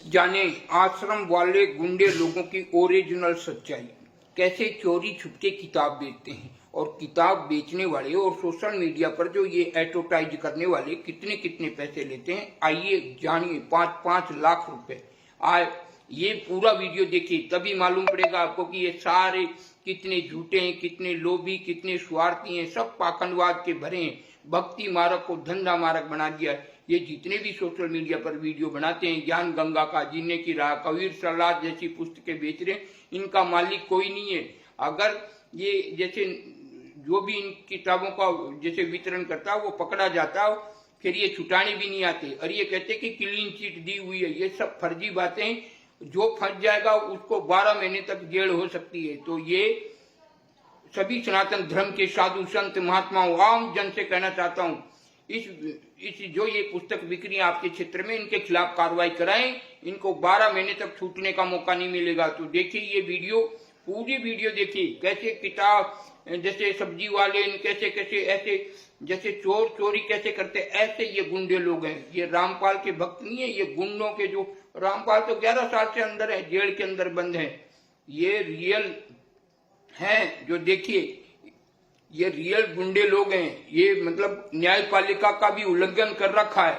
जाने आश्रम वाले गुंडे लोगों की ओरिजिनल सच्चाई। कैसे चोरी छुपके किताब बेचते हैं और किताब बेचने वाले और सोशल मीडिया पर जो ये एडवर्टाइज करने वाले कितने कितने पैसे लेते हैं, आइए जानिए। 5-5 लाख रुपए। आज ये पूरा वीडियो देखिए, तभी मालूम पड़ेगा आपको कि ये सारे कितने झूठे हैं, कितने लोभी, कितने स्वार्थी हैं। सब पाखंडवाद के भरे हैं। भक्ति मार्ग को धंधा मार्ग बना दिया है। ये जितने भी सोशल मीडिया पर वीडियो बनाते हैं, ज्ञान गंगा का, जीने की राह, कबीर सलाह जैसी पुस्तकें बेच रहे हैं, इनका मालिक कोई नहीं है। अगर ये जैसे जो भी इन किताबों का जैसे वितरण करता है वो पकड़ा जाता है, फिर ये छुटाने भी नहीं आते और ये कहते कि क्लीन चिट दी हुई है। ये सब फर्जी बातें हैं। जो फंस जाएगा उसको 12 महीने तक जेल हो सकती है। तो ये सभी सनातन धर्म के साधु संत महात्माओं आम जन से कहना चाहता हूँ, इस जो ये पुस्तक बिक रही है आपके क्षेत्र में, इनके खिलाफ कार्रवाई कराएं। इनको 12 महीने तक छूटने का मौका नहीं मिलेगा। तो देखिए ये वीडियो, पूरी वीडियो देखिए। कैसे किताब जैसे सब्जी वाले कैसे कैसे ऐसे जैसे चोर चोरी कैसे करते, ऐसे ये गुंडे लोग हैं। ये रामपाल के भक्त नहीं है, ये गुंडों के जो रामपाल तो 11 साल से अंदर है, जेल के अंदर बंद है। ये रियल हैं जो देखिए, ये रियल गुंडे लोग हैं। ये मतलब न्यायपालिका का भी उल्लंघन कर रखा है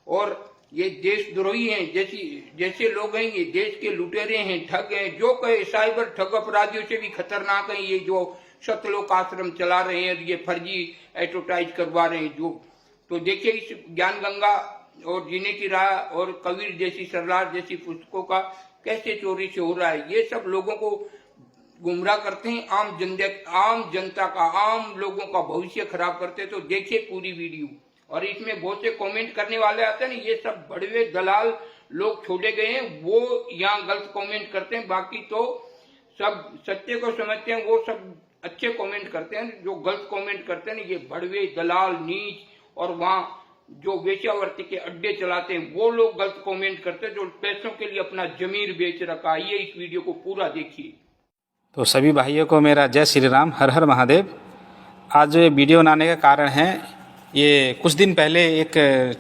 और ये देशद्रोही हैं। जैसे लोग हैं, ये देश के लुटेरे हैं, ठग हैं। जो कहे साइबर ठग अपराधियों से भी खतरनाक है ये जो सतलोक आश्रम चला रहे हैं, ये फर्जी एडवर्टाइज करवा रहे हैं जो। तो देखिए इस ज्ञान गंगा और जीने की राह और कबीर जैसी सरलार जैसी पुस्तकों का कैसे चोरी से हो रहा है। ये सब लोगों को गुमराह करते हैं, आम जनता का, आम लोगों का भविष्य खराब करते हैं। तो देखिए पूरी वीडियो। और इसमें बहुत से कमेंट करने वाले आते हैं ना, ये सब बड़े दलाल लोग छोड़े गए हैं, वो यहाँ गलत कमेंट करते हैं। बाकी तो सब सत्य को समझते हैं, वो सब अच्छे कमेंट करते हैं। जो गलत कमेंट करते हैं ये बड़वे दलाल नीच और वहाँ जो वेश्यावृत्ति के अड्डे चलाते हैं वो लोग गलत कमेंट करते हैं, जो पैसों के लिए अपना जमीर बेच रखा है। ये इस वीडियो को पूरा देखिए। तो सभी भाइयों को मेरा जय श्री राम, हर हर महादेव। आज जो ये वीडियो बनाने का कारण है, ये कुछ दिन पहले एक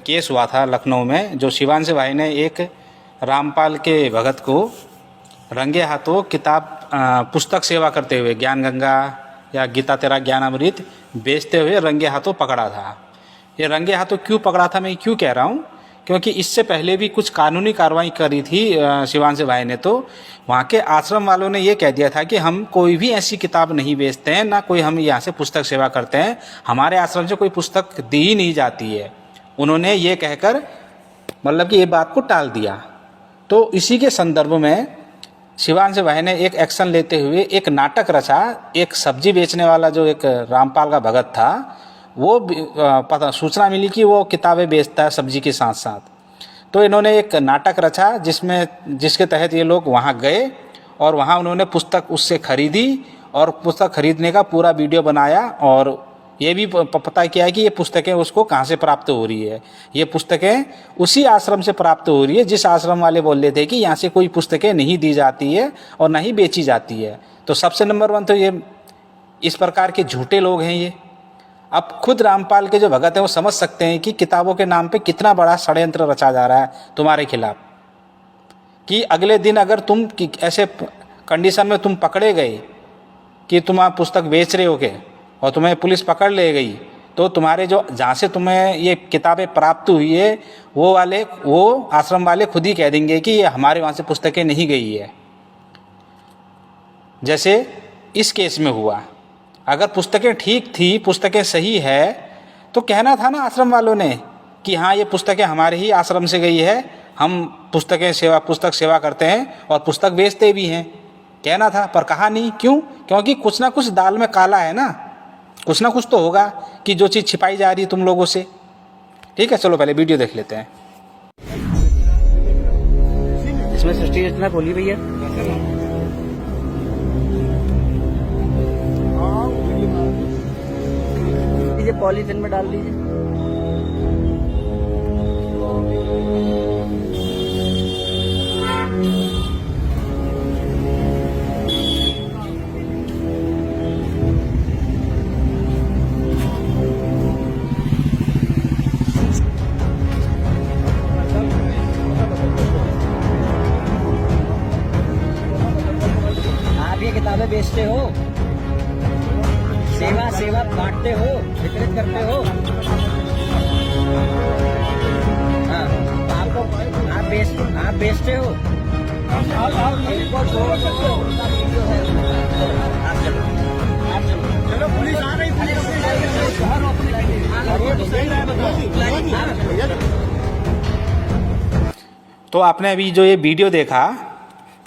केस हुआ था लखनऊ में, जो शिवांश भाई ने एक रामपाल के भगत को रंगे हाथों किताब पुस्तक सेवा करते हुए ज्ञान गंगा या गीता तेरा ज्ञान अमृत बेचते हुए रंगे हाथों पकड़ा था। ये रंगे हाथों क्यों पकड़ा था, मैं क्यों कह रहा हूँ, क्योंकि इससे पहले भी कुछ कानूनी कार्रवाई करी थी शिवांश भाई ने। तो वहाँ के आश्रम वालों ने ये कह दिया था कि हम कोई भी ऐसी किताब नहीं बेचते हैं, ना कोई हम यहाँ से पुस्तक सेवा करते हैं, हमारे आश्रम से कोई पुस्तक दी ही नहीं जाती है। उन्होंने ये कहकर मतलब कि ये बात को टाल दिया। तो इसी के संदर्भ में शिवांश भाई ने एक एक्शन लेते हुए एक नाटक रचा। एक सब्जी बेचने वाला जो एक रामपाल का भगत था, वो पता सूचना मिली कि वो किताबें बेचता है सब्जी के साथ साथ। तो इन्होंने एक नाटक रचा जिसके तहत ये लोग वहाँ गए और वहाँ उन्होंने पुस्तक उससे खरीदी और पुस्तक खरीदने का पूरा वीडियो बनाया और ये भी पता किया है कि ये पुस्तकें उसको कहाँ से प्राप्त हो रही है। ये पुस्तकें उसी आश्रम से प्राप्त हो रही है जिस आश्रम वाले बोल रहे थे कि यहाँ से कोई पुस्तकें नहीं दी जाती है और ना ही बेची जाती है। तो सबसे नंबर 1 तो ये इस प्रकार के झूठे लोग हैं ये। अब खुद रामपाल के जो भगत हैं वो समझ सकते हैं कि किताबों के नाम पे कितना बड़ा षड्यंत्र रचा जा रहा है तुम्हारे खिलाफ। कि अगले दिन अगर तुम ऐसे कंडीशन में तुम पकड़े गए कि तुम आप पुस्तक बेच रहे हो के और तुम्हें पुलिस पकड़ ले गई, तो तुम्हारे जो जहाँ से तुम्हें ये किताबें प्राप्त हुई है वो आश्रम वाले खुद ही कह देंगे कि ये हमारे वहाँ से पुस्तकें नहीं गई है। जैसे इस केस में हुआ, अगर पुस्तकें ठीक थी, पुस्तकें सही है, तो कहना था ना आश्रम वालों ने कि हाँ ये पुस्तकें हमारे ही आश्रम से गई है, हम पुस्तक सेवा करते हैं और पुस्तक बेचते भी हैं, कहना था। पर कहा नहीं। क्यों? क्योंकि कुछ ना कुछ दाल में काला है ना, कुछ ना कुछ तो होगा कि जो चीज़ छिपाई जा रही है तुम लोगों से। ठीक है, चलो पहले वीडियो देख लेते हैं। इसमें सृष्टि रचना बोली भैया, पॉलीथिन में डाल दीजिए। किताबें बेचते हो, सेवा बांटते हो, वितरित करते हो। हाँ, आप बेचते हो। इनको छोड़ सकते हो। आप चलो, चलो पुलिस आ रही, तो आपने अभी जो ये वीडियो देखा,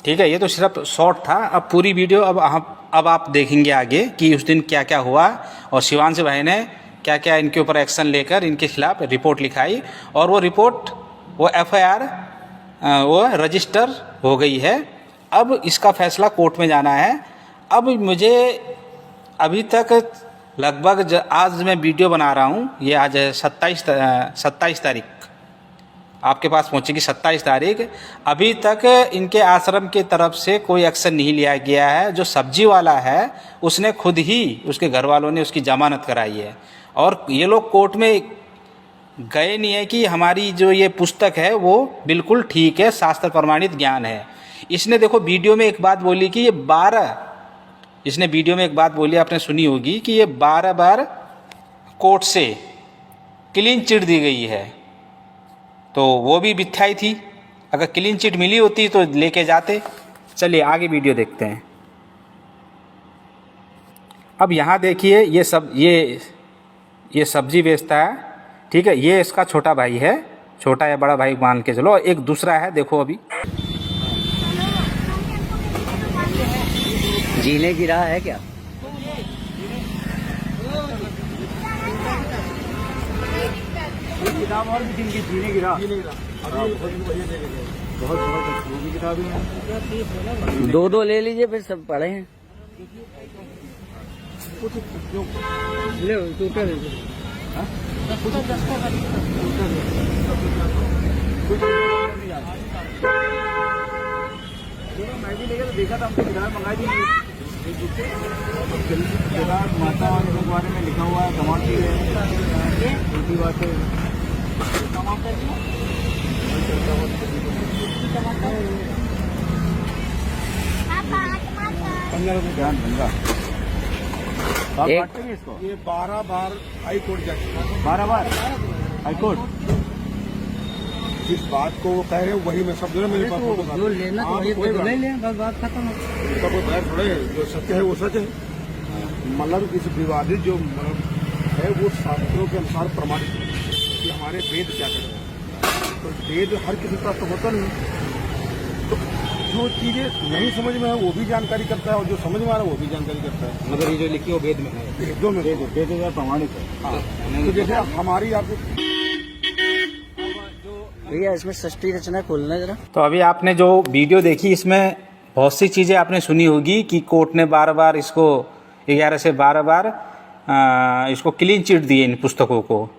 ठीक है, ये तो सिर्फ शॉर्ट था। अब पूरी वीडियो अब आप देखेंगे आगे कि उस दिन क्या क्या हुआ और शिवांश भाई ने क्या क्या इनके ऊपर एक्शन लेकर इनके खिलाफ रिपोर्ट लिखाई, और वो रिपोर्ट, वो FIR वो रजिस्टर हो गई है। अब इसका फैसला कोर्ट में जाना है। अब मुझे अभी तक लगभग आज मैं वीडियो बना रहा हूँ, ये आज 27 तारीख आपके पास पहुँचेगी, 27 तारीख। अभी तक इनके आश्रम की तरफ से कोई एक्शन नहीं लिया गया है। जो सब्जी वाला है उसने खुद ही, उसके घर वालों ने उसकी जमानत कराई है, और ये लोग कोर्ट में गए नहीं है कि हमारी जो ये पुस्तक है वो बिल्कुल ठीक है, शास्त्र प्रमाणित ज्ञान है। इसने देखो वीडियो में एक बात बोली कि ये 12, इसने वीडियो में एक बात बोली, आपने सुनी होगी कि ये 12 बार कोर्ट से क्लीन चिट दी गई है, तो वो भी मिथ्याई थी। अगर क्लीन चिट मिली होती तो लेके जाते। चलिए आगे वीडियो देखते हैं। अब यहाँ देखिए, ये सब्जी बेचता है, ठीक है, ये इसका छोटा भाई है, छोटा या बड़ा भाई मान के चलो। एक दूसरा है, देखो अभी जीने की राह है क्या? किताब और भी जिनकी जीने की राह, बहुत किताबें हैं, दो ले लीजिए, फिर सब पढ़े हैं। ले टोटल मैं भी लेकर देखा था, हमको किताब मंगाई थी, माता के बारे में लिखा हुआ है, टमाटर है, उनकी बात है, टमाटर 15 रुपये ध्यान धंधा। इसको ये 12 बार हाई कोर्ट जा चुका है, 12 बार हाई कोर्ट। जिस बात को वो कह रहे हैं वही मैं सब मेरे पास जो लेना तो ले लें, बस बात खत्म है। उसका कोई बैर थोड़े है, जो सत्य है वो सच है। मतलब इस विवादित जो है वो शास्त्रों के अनुसार प्रमाणित है कि हमारे वेद क्या कर रहे हैं। तो वेद हर किसी का तो होता नहीं, तो जो चीजें नहीं समझ में है वो भी जानकारी करता है, और जो समझ में आ रहा है वो भी जानकारी करता है। मगर ये जो लिखी है वो वेद में है, वेदों में वेद प्रमाणित है। तो जैसे हमारी आपको भैया इसमें सृष्टि रचना खोलना जरा। तो अभी आपने जो वीडियो देखी, इसमें बहुत सी चीज़ें आपने सुनी होगी कि कोर्ट ने 12 बार इसको 11 से 12 बार इसको क्लीन चिट दिए इन पुस्तकों को।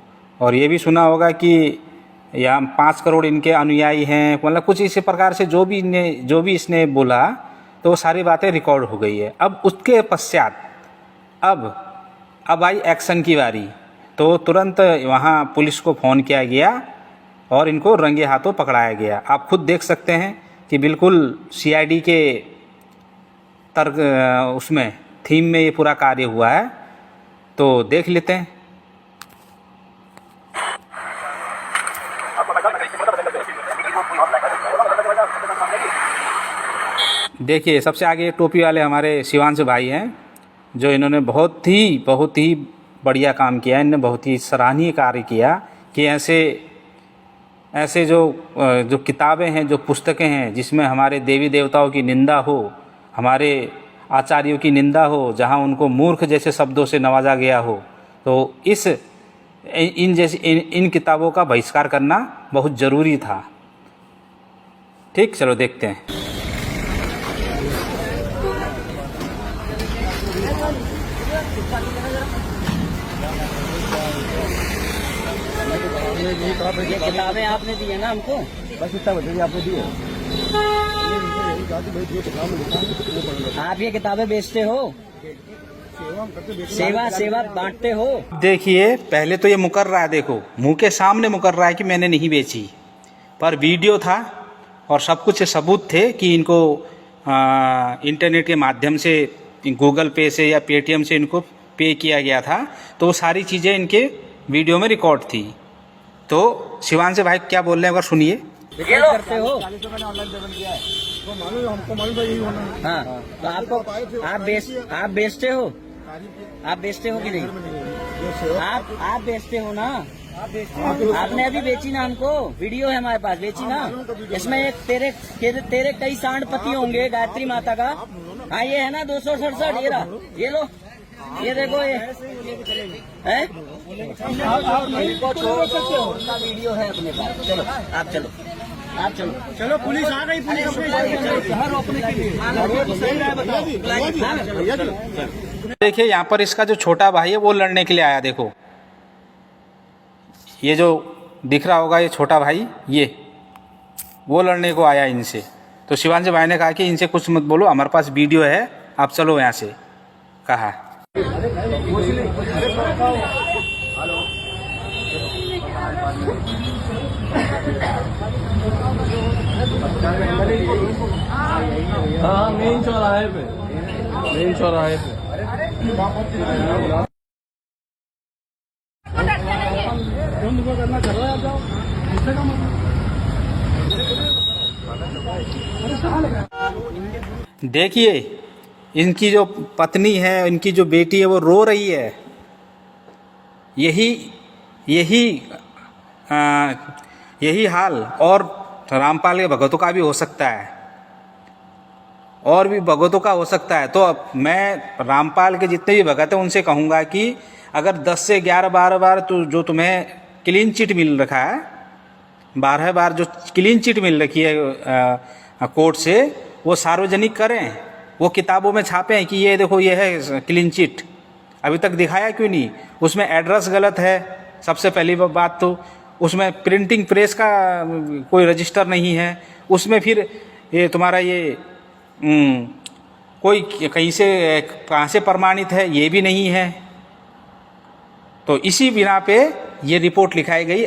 और ये भी सुना होगा कि यहाँ 5 करोड़ इनके अनुयायी हैं, मतलब कुछ इसी प्रकार से जो भी इसने बोला, तो वो सारी बातें रिकॉर्ड हो गई है। अब उसके पश्चात अब आई एक्शन की बारी। तो तुरंत वहाँ पुलिस को फ़ोन किया गया और इनको रंगे हाथों पकड़ाया गया। आप खुद देख सकते हैं कि बिल्कुल CID के तर्क उसमें थीम में ये पूरा कार्य हुआ है। तो देख लेते हैं। देखिए, सबसे आगे टोपी वाले हमारे शिवांश भाई हैं, जो इन्होंने बहुत ही बढ़िया काम किया। इन्होंने बहुत ही सराहनीय कार्य किया कि ऐसे जो किताबें हैं, जो पुस्तकें हैं, जिसमें हमारे देवी देवताओं की निंदा हो, हमारे आचार्यों की निंदा हो, जहां उनको मूर्ख जैसे शब्दों से नवाजा गया हो, तो इन किताबों का बहिष्कार करना बहुत ज़रूरी था। ठीक, चलो देखते हैं। ये किताबें आपने दी है ना हमको, बस इतना बताइए आपने दी है। आप ये किताबें बेचते हो, सेवा बांटते हो। देखिए, पहले तो ये मुकर रहा है, देखो मुंह के सामने मुकर रहा है कि मैंने नहीं बेची, पर वीडियो था और सब कुछ सबूत थे कि इनको इंटरनेट के माध्यम से गूगल पे से या पेटीएम से इनको पे किया गया था, तो वो सारी चीज़ें इनके वीडियो में रिकॉर्ड थी। तो शिवांश भाई क्या बोल रहे हैं, अगर सुनिए। करते हो तो मालूम हमको मालूम था यही होना है। हाँ, तो आपको आप बेचते हो, आप बेचते हो कि नहीं? आप बेचते हो ना? आपने अभी बेची ना हमको, वीडियो है हमारे पास, बेची ना। इसमें एक तेरे कई सांड पति होंगे गायत्री माता का। हाँ ये है ना 267, ये रहा, ये लो, ये देखो, ये है उनका वीडियो है अपने पास। चलो आप चलो, आप चलो, चलो पुलिस आ गई, पुलिस रोकने के लिए। देखिए यहाँ पर इसका जो छोटा भाई है वो लड़ने के लिए आया। देखो ये जो दिख रहा होगा, ये छोटा भाई, ये वो लड़ने को आया इनसे। तो शिवांश भाई ने कहा कि इनसे कुछ मत बोलो, हमारे पास वीडियो है, आप चलो यहाँ से, कहा। हाँ मेन चौराहे पे, मेन चौराहे पे। देखिए इनकी जो पत्नी है, इनकी जो बेटी है, वो रो रही है। यही हाल और रामपाल के भगतों का भी हो सकता है, और भी भगतों का हो सकता है। तो अब मैं रामपाल के जितने भी भगत हैं उनसे कहूँगा कि अगर 10 से 11-12 बार तो जो तुम्हें क्लीन चिट मिल रखा है, 12 बार जो क्लीन चिट मिल रखी है कोर्ट से, वो सार्वजनिक करें, वो किताबों में छापें कि ये देखो ये है क्लीन चिट। अभी तक दिखाया क्यों नहीं? उसमें एड्रेस गलत है, सबसे पहली बात तो उसमें प्रिंटिंग प्रेस का कोई रजिस्टर नहीं है, उसमें फिर ये तुम्हारा ये कोई कहीं से कहाँ से प्रमाणित है ये भी नहीं है। तो इसी बिना पे ये रिपोर्ट लिखाई गई,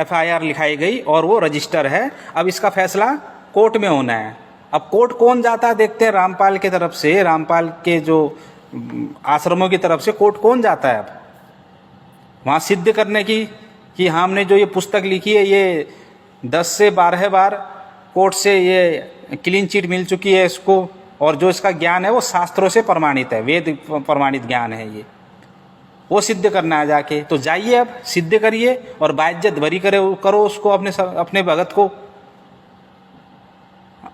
FIR लिखाई गई और वो रजिस्टर है। अब इसका फैसला कोर्ट में होना है। अब कोर्ट कौन जाता है देखते हैं, रामपाल के तरफ से, रामपाल के जो आश्रमों की तरफ से कोर्ट कौन जाता है अब वहाँ सिद्ध करने की कि हमने जो ये पुस्तक लिखी है ये 10 से 12 बार कोर्ट से ये क्लीन चिट मिल चुकी है इसको, और जो इसका ज्ञान है वो शास्त्रों से प्रमाणित है, वेद प्रमाणित ज्ञान है, ये वो सिद्ध करना है जाके। तो जाइए अब सिद्ध करिए और बाइज्जत भरी करो उसको, अपने भगत को।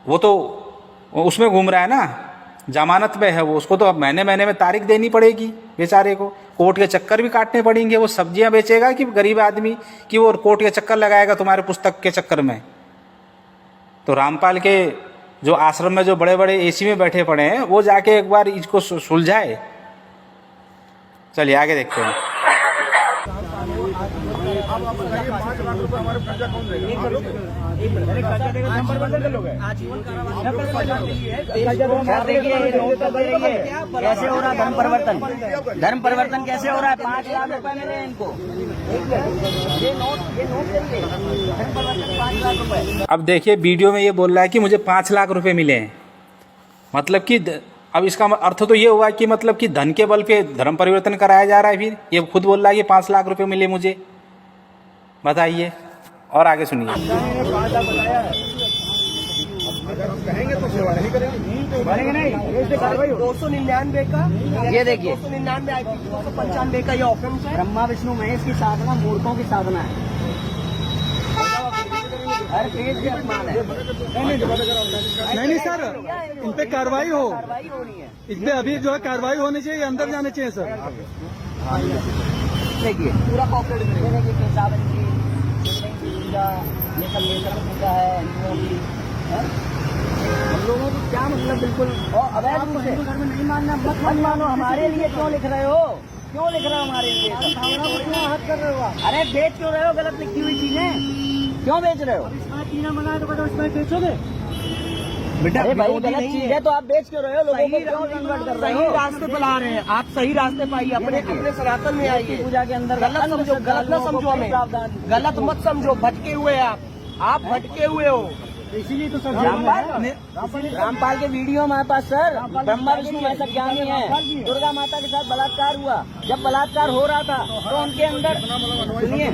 वो तो उसमें घूम रहा है ना, जमानत में है वो, उसको तो अब महीने में तारीख देनी पड़ेगी बेचारे को, कोर्ट के चक्कर भी काटने पड़ेंगे। वो सब्जियां बेचेगा कि गरीब आदमी कि वो कोर्ट के चक्कर लगाएगा तुम्हारे पुस्तक के चक्कर में? तो रामपाल के जो आश्रम में जो बड़े बड़े AC में बैठे पड़े हैं वो जाके एक बार इसको सुलझाए। चलिए आगे देखते हैं। कैसे हो रहा धर्म परिवर्तन? धर्म परिवर्तन कैसे हो रहा है? 5 लाख रुपए मिले इनको, ये नोट धर्म परिवर्तन 5 लाख रुपए। अब देखिए वीडियो में ये बोल रहा है कि मुझे 5 लाख रुपए मिले हैं, मतलब कि अब इसका अर्थ तो ये हुआ कि मतलब कि धन के बल पे धर्म परिवर्तन कराया जा रहा है। फिर ये खुद बोल रहा है कि 5 लाख रुपए मिले मुझे, बताइए। और आगे सुनिए। कहेंगे तो सेवा नहीं करेंगे नहीं, 299 का ये देखिए 299 IP 295 का ये ऑफेंस है। ब्रह्मा विष्णु महेश की साधना मूर्खों की साधना है, हर चीज की अपमान है। नहीं सर, इन पे कार्रवाई हो, कार्रवाई होनी है। इन पे अभी जो है कार्रवाई होनी चाहिए, अंदर जाने चाहिए सर। देखिए पूरा कॉपरेट करेंगे कि पेशाब की पूजा, ये सब लेकर पूजा है हिंदुओं की, हम लोगों को क्या मतलब? बिल्कुल और अवैध रूप से घर में नहीं मानना, मत मानो। हमारे लिए क्यों लिख रहे हो? क्यों लिख रहे हो हमारे लिए? हाथ कर रहे हो? अरे बेच क्यों रहे हो गलत लिखी हुई चीजें? क्यों बेच रहे हो? चीना बनाए तो बताओ, इसमें बेचोगे? अरे भाई गलत चीज है तो आप बेच क्यों रहे हो? लोगों को क्यों कन्वर्ट कर रहे हो? सही रास्ते पे ला रहे हैं आप, सही रास्ते पे आइए, अपने सनातन में आइए। पूजा के अंदर गलत समझो, गलत न समझो, हमें गलत मत समझो। भटके हुए आप भटके हुए हो। इसीलिए तो सर रामपाल के वीडियो हमारे पास सर, ब्रह्मा विष्णु ऐसा ज्ञानी है। दुर्गा माता के साथ बलात्कार हुआ, जब बलात्कार हो रहा था तो उनके अंदर सुनिए,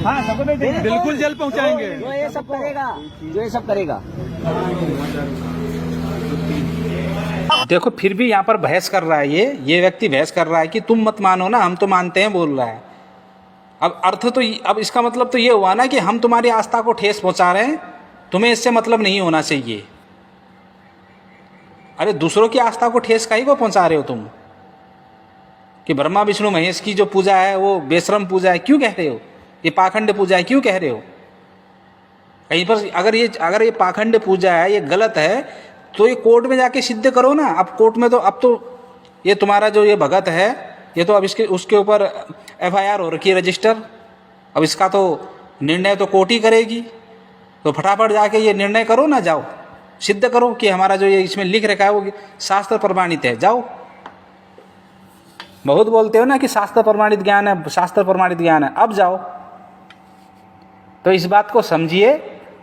हाँ सबको बिल्कुल जेल पहुंचाएंगे। जो ये सब करेगा, जो ये सब करेगा। देखो फिर भी यहाँ पर बहस कर रहा है, ये व्यक्ति बहस कर रहा है कि तुम मत मानो ना, हम तो मानते हैं, बोल रहा है। अब अर्थ तो अब इसका मतलब तो ये हुआ ना कि हम तुम्हारी आस्था को ठेस पहुंचा रहे हैं, तुम्हें इससे मतलब नहीं होना चाहिए। अरे दूसरों की आस्था को ठेस काहे को पहुंचा रहे हो तुम? कि ब्रह्मा विष्णु महेश की जो पूजा है वो बेशरम पूजा है, क्यों कह रहे हो? ये पाखंड पूजा है, क्यों कह रहे हो? कहीं पर अगर ये पाखंड पूजा है, ये गलत है, तो ये कोर्ट में जाके सिद्ध करो ना। अब कोर्ट में तो अब तो ये तुम्हारा जो ये भगत है, ये तो अब उसके ऊपर FIR हो रखी है, रजिस्टर। अब इसका तो निर्णय तो कोर्ट ही करेगी, तो फटाफट जाके ये निर्णय करो ना, जाओ सिद्ध करो कि हमारा जो ये इसमें लिख रखा है वो शास्त्र प्रमाणित है। जाओ, बहुत बोलते हो ना कि शास्त्र प्रमाणित ज्ञान है, शास्त्र प्रमाणित ज्ञान है, अब जाओ। तो इस बात को समझिए,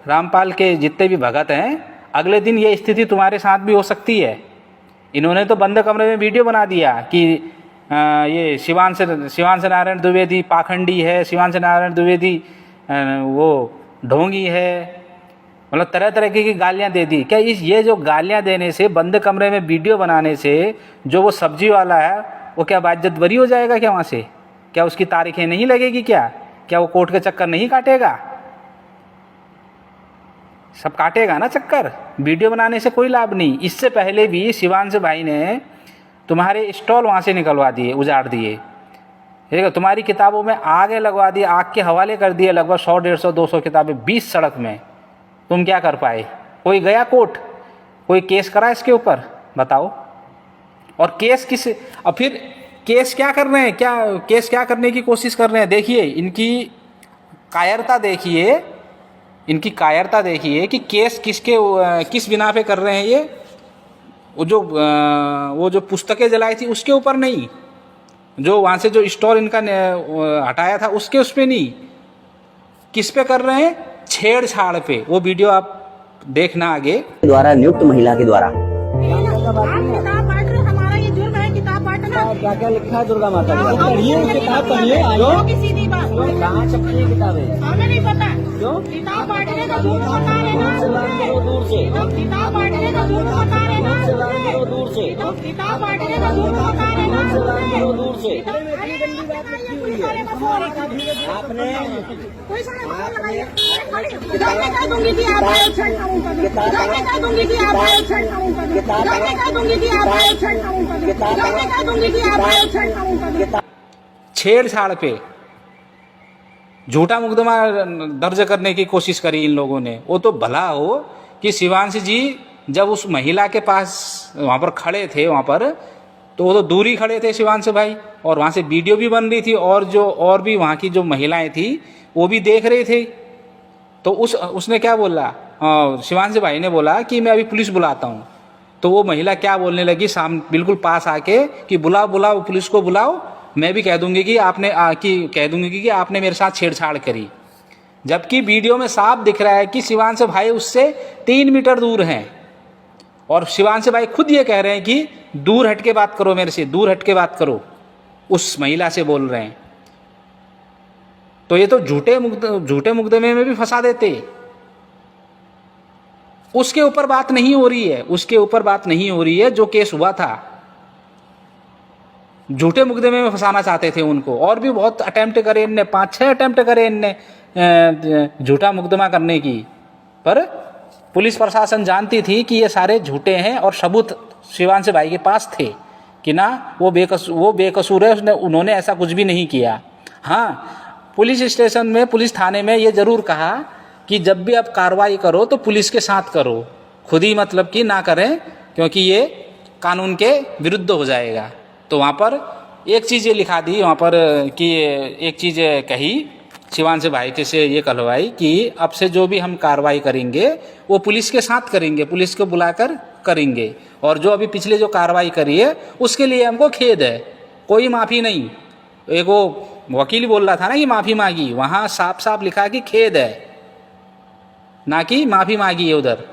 रामपाल के जितने भी भगत हैं, अगले दिन ये स्थिति तुम्हारे साथ भी हो सकती है। इन्होंने तो बंद कमरे में वीडियो बना दिया कि ये शिवांश नारायण द्विवेदी पाखंडी है, शिवांश नारायण द्विवेदी वो ढोंगी है, मतलब तरह तरह की गालियां दे दी। क्या ये जो गालियां देने से, बंद कमरे में वीडियो बनाने से, जो वो सब्जी वाला है वो क्या बाइज्जत बरी हो जाएगा क्या वहाँ से? क्या उसकी तारीखें नहीं लगेगी? क्या वो कोर्ट के चक्कर नहीं काटेगा? सब काटेगा ना चक्कर। वीडियो बनाने से कोई लाभ नहीं। इससे पहले भी शिवांश भाई ने तुम्हारे स्टॉल वहाँ से निकलवा दिए, उजाड़ दिए, ठीक है। तुम्हारी किताबों में आगे लगवा दिए, आग के हवाले कर दिए लगभग 100, 150, 200 किताबें 20 सड़क में। तुम क्या कर पाए? कोई गया कोर्ट? कोई केस करा इसके ऊपर? बताओ। और केस किस, और फिर केस क्या कर रहे हैं, केस क्या करने की कोशिश कर रहे हैं? देखिए इनकी कायरता, देखिए इनकी कायरता, देखिए कि केस किस बिना पे कर रहे हैं ये। वो जो पुस्तकें जलाई थी उसके ऊपर नहीं, जो वहाँ से जो स्टॉल इनका हटाया था उसके उस पे नहीं, किस पे कर रहे हैं? छेड़छाड़ पे। वो वीडियो आप देखना आगे। द्वारा नियुक्त महिला के द्वारा हमारा ये जुर्म है किताब बांटना। क्या क्या लिखा है दुर्गा माता की? किताब पढ़िए, सीधी बात। कहाँ छपी है किताबें? हमें नहीं पता किताब बांटने का जुर्म बता रहे ना, दूर से किताब बांटने का जुर्म बता रहे ना, दूर से किताब बांटने का जुर्म बता रहे ना, दूर से आपने कोई कह दूंगी कि आप आरक्षण करूंगा, कह दूंगी कि आप आरक्षण करूंगा, कह दूंगी कि आप आरक्षण करूंगा, कह दूंगी कि आप आरक्षण करूंगा। छेड़छाड़ पे झूठा मुकदमा दर्ज करने की कोशिश करी इन लोगों ने। वो तो भला हो कि शिवांश जी जब उस महिला के पास वहाँ पर खड़े थे, वहाँ पर तो वो तो दूर ही खड़े थे शिवांश भाई, और वहाँ से वीडियो भी बन रही थी, और भी वहाँ की जो महिलाएं थी वो भी देख रहे थे। तो उसने क्या बोला, शिवांश भाई ने बोला कि मैं अभी पुलिस बुलाता हूँ। तो वो महिला क्या बोलने लगी बिल्कुल पास आके कि बुलाओ पुलिस को बुलाओ, मैं भी कह दूंगी कि आपने मेरे साथ छेड़छाड़ करी। जबकि वीडियो में साफ दिख रहा है कि शिवांश भाई उससे 3 मीटर दूर हैं, और शिवांश भाई खुद ये कह रहे हैं कि दूर हट के बात करो, मेरे से दूर हट के बात करो, उस महिला से बोल रहे हैं। तो ये तो झूठे मुकदमे में भी फंसा देते। उसके ऊपर बात नहीं हो रही है, उसके ऊपर बात नहीं हो रही है जो केस हुआ था। झूठे मुकदमे में फंसाना चाहते थे उनको, और भी बहुत अटेम्प्ट करे इनने, 5-6 अटेम्प्ट करे इनने झूठा मुकदमा करने की। पर पुलिस प्रशासन जानती थी कि ये सारे झूठे हैं, और सबूत शिवांश भाई के पास थे कि ना वो बेकसूर है, उन्होंने ऐसा कुछ भी नहीं किया। हाँ, पुलिस स्टेशन में, पुलिस थाने में ये जरूर कहा कि जब भी आप कार्रवाई करो तो पुलिस के साथ करो, खुद ही मतलब कि ना करें, क्योंकि ये कानून के विरुद्ध हो जाएगा। तो वहाँ पर एक चीज़ ये लिखा दी वहाँ पर कि एक चीज़ कही शिवांश भाई के से ये कहलवाई कि अब से जो भी हम कार्रवाई करेंगे वो पुलिस के साथ करेंगे, पुलिस को बुलाकर करेंगे, और जो अभी पिछले जो कार्रवाई करी है उसके लिए हमको खेद है, कोई माफ़ी नहीं। एक वो वकील बोल रहा था ना कि माफ़ी मांगी, वहाँ साफ साफ लिखा कि खेद है। ना कि माफ़ी मांगी है उधर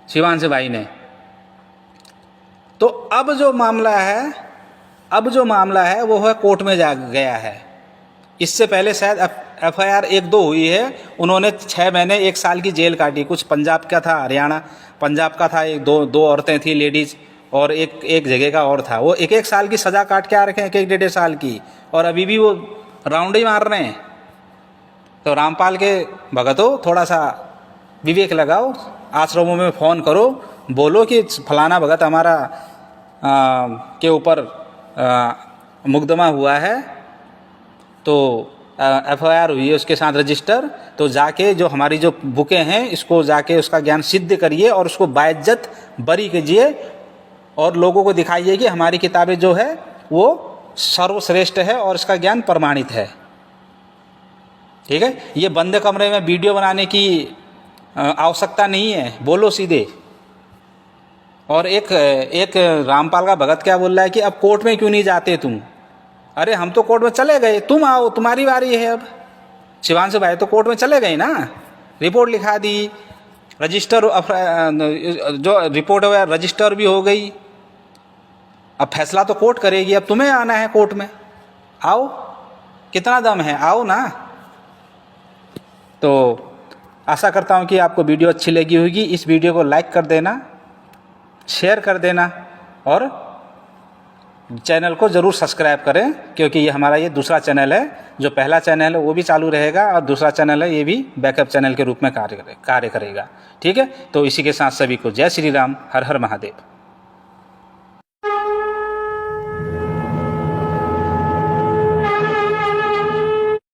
शिवांश भाई ने। तो अब जो मामला है वो है कोर्ट में जा गया है। इससे पहले शायद FIR 1-2 हुई है, उन्होंने 6 महीने 1 साल की जेल काटी। कुछ पंजाब का था, हरियाणा पंजाब का था, एक दो औरतें थी लेडीज़, और एक जगह का और था। वो 1-1 साल की सज़ा काट के आ रखे हैं, 1-1 साल की, और अभी भी वो राउंड ही मार रहे हैं। तो रामपाल के भगतों, थोड़ा सा विवेक लगाओ, आश्रमों में फ़ोन करो, बोलो कि फलाना भगत हमारा के ऊपर मुकदमा हुआ है, तो FIR हुई है उसके साथ रजिस्टर, तो जाके जो हमारी जो बुकें हैं इसको जाके उसका ज्ञान सिद्ध करिए और उसको बाइज्जत बरी कीजिए और लोगों को दिखाइए कि हमारी किताबें जो है वो सर्वश्रेष्ठ है और इसका ज्ञान प्रमाणित है। ठीक है, ये बंद कमरे में वीडियो बनाने की आवश्यकता नहीं है, बोलो सीधे। और एक रामपाल का भगत क्या बोल रहा है कि अब कोर्ट में क्यों नहीं जाते तुम? अरे हम तो कोर्ट में चले गए, तुम आओ, तुम्हारी बारी है। अब शिवांश भाई तो कोर्ट में चले गए ना, रिपोर्ट लिखा दी, रजिस्टर जो रिपोर्ट है रजिस्टर भी हो गई, अब फैसला तो कोर्ट करेगी, अब तुम्हें आना है कोर्ट में, आओ, कितना दम है, आओ ना। तो आशा करता हूँ कि आपको वीडियो अच्छी लगी होगी। इस वीडियो को लाइक कर देना, शेयर कर देना और चैनल को ज़रूर सब्सक्राइब करें, क्योंकि ये हमारा ये दूसरा चैनल है। जो पहला चैनल है वो भी चालू रहेगा और दूसरा चैनल है ये भी बैकअप चैनल के रूप में कार्य करेगा। ठीक है, तो इसी के साथ सभी को जय श्री राम, हर हर महादेव।